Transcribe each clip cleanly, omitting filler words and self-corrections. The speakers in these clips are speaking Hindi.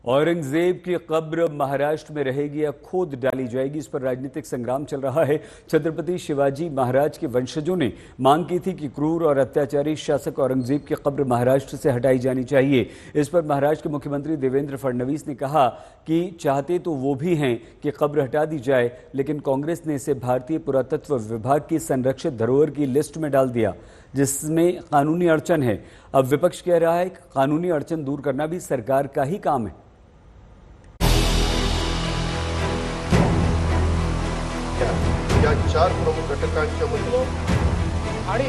औरंगजेब की कब्र महाराष्ट्र में रहेगी या खोद डाली जाएगी, इस पर राजनीतिक संग्राम चल रहा है। छत्रपति शिवाजी महाराज के वंशजों ने मांग की थी कि क्रूर और अत्याचारी शासक औरंगजेब की कब्र महाराष्ट्र से हटाई जानी चाहिए। इस पर महाराष्ट्र के मुख्यमंत्री देवेंद्र फडणवीस ने कहा कि चाहते तो वो भी हैं कि कब्र हटा दी जाए, लेकिन कांग्रेस ने इसे भारतीय पुरातत्व विभाग की संरक्षित धरोहर की लिस्ट में डाल दिया, जिसमें कानूनी अड़चन है। अब विपक्ष कह रहा है कि कानूनी अड़चन दूर करना भी सरकार का ही काम है। या 4 प्रमुख घटकांच्या मध्ये आणि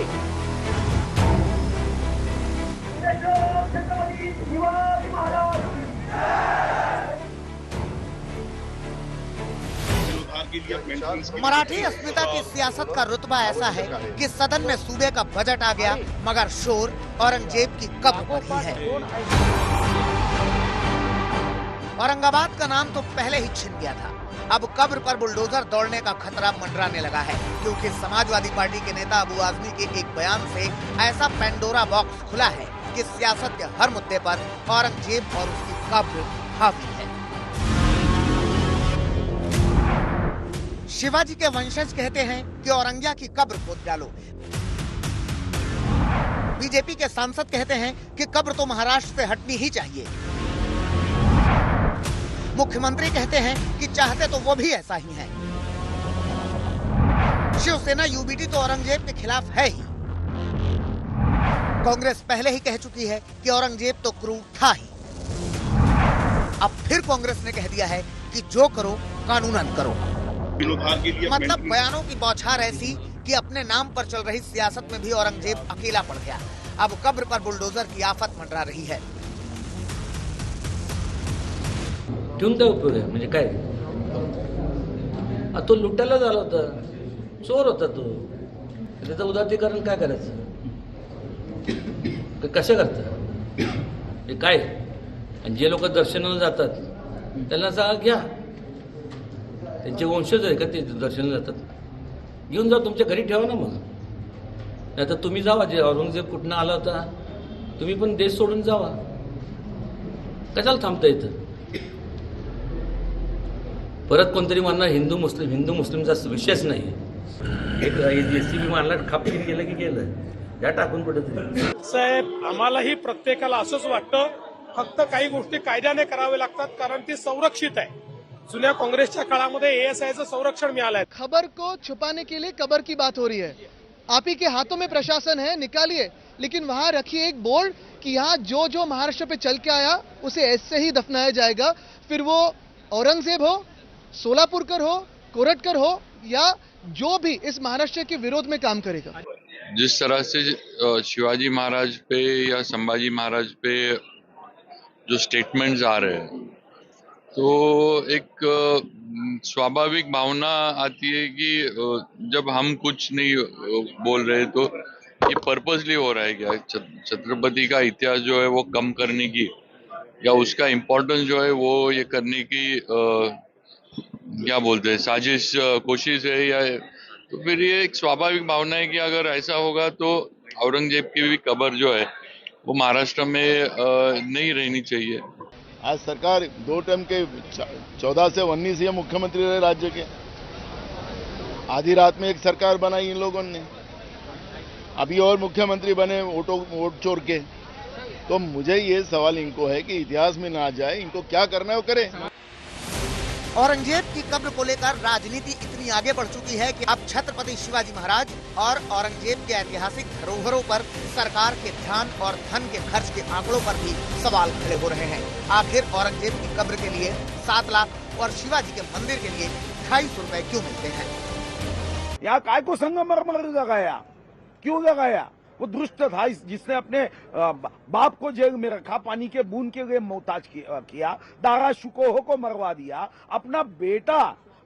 मराठी अस्मिता की सियासत का रुतबा ऐसा है कि सदन में सूबे का बजट आ गया, मगर शोर औरंगजेब की कब्र पर ही है। औरंगाबाद का नाम तो पहले ही छिन गया था, अब कब्र पर बुलडोजर दौड़ने का खतरा मंडराने लगा है, क्योंकि समाजवादी पार्टी के नेता अबू आजमी के एक बयान से ऐसा पेंडोरा बॉक्स खुला है कि सियासत के हर मुद्दे पर औरंगजेब और उसकी कब्र हावी है। शिवाजी के वंशज कहते हैं कि औरंगिया की कब्र खोद डालो। बीजेपी के सांसद कहते हैं कि कब्र तो महाराष्ट्र से हटनी ही चाहिए। मुख्यमंत्री कहते हैं कि चाहते तो वो भी ऐसा ही है। शिवसेना यूबीटी तो औरंगजेब के खिलाफ है ही। कांग्रेस पहले ही कह चुकी है कि औरंगजेब तो क्रूर था ही। अब फिर कांग्रेस ने कह दिया है कि जो करो कानूनन करो। मतलब बयानों की बौछार ऐसी कि अपने नाम पर चल रही सियासत में भी औरंगजेब अकेला पड़ गया। अब कब्र पर बुलडोजर की आफत मंडरा रही है। ठेवून काय उपयोग आहे? म्हणजे काय, तो लुटायला झाला होता, चोर होता तो, त्याचं उदात्तीकरण काय करायचं? कसं करतं काय? आणि जे लोक दर्शनाला जातात त्यांना सांगा घ्या, त्यांचे वंशज आहे का ते दर्शनाला जातात, घेऊन जा, तुमच्या घरी ठेवा ना। मग नाही तर तुम्ही जावा, जे औरंगजेब कुठनं आला होता तुम्ही पण देश सोडून जावा, कशाला थांबता इथं? परत कोणतरी म्हणणार हिंदू मुस्लिमचा विषयच नाही। एक जेसीबी मारला, खापकीन गेलं की गेलं, या टाकून कुठेतरी। साहेब, आम्हालाही प्रत्येकाला असंच वाटतं, फक्त काही गोष्टी कायद्याने करावे लागतात, कारण ती संरक्षित आहे। जुन्या काँग्रेसच्या काळामध्ये एएसआयचं संरक्षण मिळालंय। खबर को छुपाने के लिए कब्र की बात हो रही है। आप ही के हाथों में प्रशासन है, निकालिए, लेकिन वहां रखिए एक बोर्ड कि यहाँ जो जो महाराष्ट्र पे चल के आया उसे ऐसे ही दफनाया जाएगा। फिर वो औरंगजेब हो, सोलापुरकर हो, कोरटकर हो, या जो भी इस महाराष्ट्र के विरोध में काम करेगा। जिस तरह से शिवाजी महाराज पे या संभाजी महाराज पे जो स्टेटमेंट्स आ रहे हैं, तो एक स्वाभाविक भावना आती है कि जब हम कुछ नहीं बोल रहे तो ये पर्पसली हो रहा है क्या? छत्रपति का इतिहास जो है वो कम करने की, या उसका इम्पोर्टेंस जो है वो ये करने की क्या बोलते हैं, साजिश, कोशिश है? या तो फिर ये एक स्वाभाविक भावना है कि अगर ऐसा होगा तो औरंगजेब की भी कब्र जो है वो महाराष्ट्र में नहीं रहनी चाहिए। आज सरकार 2 टर्म के 14 से 19 ये मुख्यमंत्री रहे राज्य के। आधी रात में एक सरकार बनाई इन लोगों ने, अभी और मुख्यमंत्री बने वोट चोर के। तो मुझे ये सवाल इनको है कि इतिहास में ना जाए, इनको क्या करना है वो करें। औरंगजेब की कब्र को लेकर राजनीति इतनी आगे बढ़ चुकी है कि अब छत्रपति शिवाजी महाराज और औरंगजेब के ऐतिहासिक धरोहरों पर सरकार के ध्यान और धन के खर्च के आंकड़ों पर भी सवाल खड़े हो रहे हैं। आखिर औरंगजेब की कब्र के लिए 7 लाख और शिवाजी के मंदिर के लिए 250 रुपए क्यों मिलते हैं? यहाँ काय को संगमरमर जगाया, क्यों जगाया? वो दुष्ट था जिसने अपने बाप को जेल में रखा, पानी के बूंद के लिए मोहताज किया, दारा शुकोह को मरवा दिया। अपना बेटा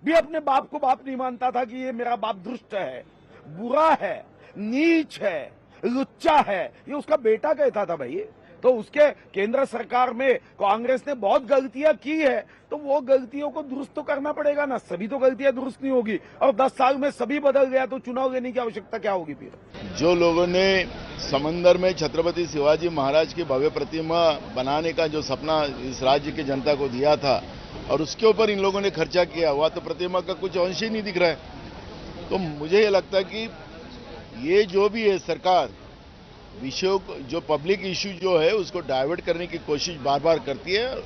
भी अपने बाप को बाप नहीं मानता था कि ये मेरा बाप दुष्ट है, बुरा है, नीच है, लुच्चा है, ये उसका बेटा कहता था। भाई तो उसके केंद्र सरकार में कांग्रेस ने बहुत गलतियां की है, तो वो गलतियों को दुरुस्त तो करना पड़ेगा ना। सभी तो गलतियां दुरुस्त नहीं होगी, और 10 साल में सभी बदल गया तो चुनाव लेने की आवश्यकता क्या होगी फिर। जो लोगों ने समंदर में छत्रपति शिवाजी महाराज की भव्य प्रतिमा बनाने का जो सपना इस राज्य की जनता को दिया था और उसके ऊपर इन लोगों ने खर्चा किया हुआ, तो प्रतिमा का कुछ अंश ही नहीं दिख रहा है। तो मुझे ये लगता है कि ये जो भी है सरकार विषयों जो पब्लिक इश्यू जो है उसको डाइवर्ट करने की कोशिश बार बार करती है।